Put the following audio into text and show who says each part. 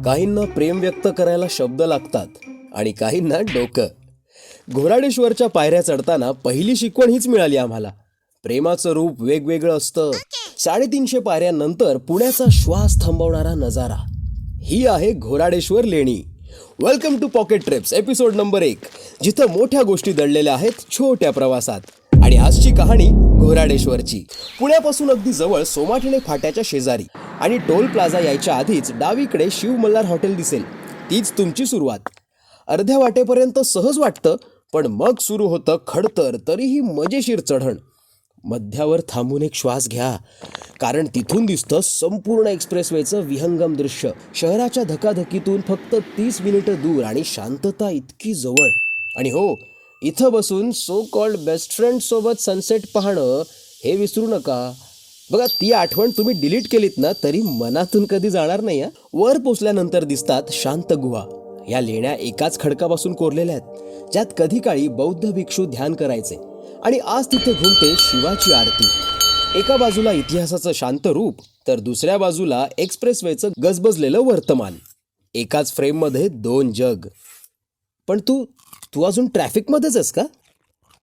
Speaker 1: काहींना प्रेम व्यक्त करायला शब्द लागतात आणि काहींना डोकं. घोराडेश्वरच्या पायऱ्या चढताना पहिली शिकवण हीच मिळाली आम्हाला. प्रेमाचं रूप वेगवेगळं असतं. 350 पायऱ्यानंतर पुण्याचा श्वास थांबवणारा नजारा. ही आहे घोराडेश्वर लेणी. Welcome to pocket trips episode number 1, जिथं मोठ्या गोष्टी दडलेल्या आहेत छोट्या प्रवासात. आणि आजची कहाणी घोराडेश्वरची. पुण्यापासून अगदी जवळ सोमाटणे फाट्याच्या शेजारी आणि टोल प्लाझा यायच्या आधीच डावीकडे शिव मल्हार हॉटेल दिसेल. तीच तुमची सुरुवात. अर्ध्या वाटेपर्यंत सहज वाटतं, पण मग सुरू होतं खडतर तरीही मजेशीर चढण. मध्यावर थांबून एक श्वास घ्या, कारण तिथून दिसतं संपूर्ण एक्सप्रेसवेचं विहंगम दृश्य. शहराच्या धकाधकीतून फक्त 30 मिनिटं दूर आणि शांतता इतकी जवळ. आणि हो, इथं बसून सो कॉल्ड बेस्ट फ्रेंड सोबत सनसेट पाहणं हे विसरू नका. बघा, ती आठवण तुम्ही डिलीट केलीत ना तरी मनातून कधी जाणार नाही. वर पोचल्यानंतर दिसतात शांत गुहा. या लेण्या एकाच खडकापासून कोरलेल्या आहेत, ज्यात कधी काळी बौद्ध भिक्षू ध्यान करायचे. आणि आज तिथे घुमते शिवाची आरती. एका बाजूला इतिहासाचं शांत रूप, तर दुसऱ्या बाजूला एक्सप्रेसवेचं गजबजलेलं वर्तमान. एकाच फ्रेममध्ये 2 जग. पण तू अजून ट्रॅफिकमध्येच आहेस का?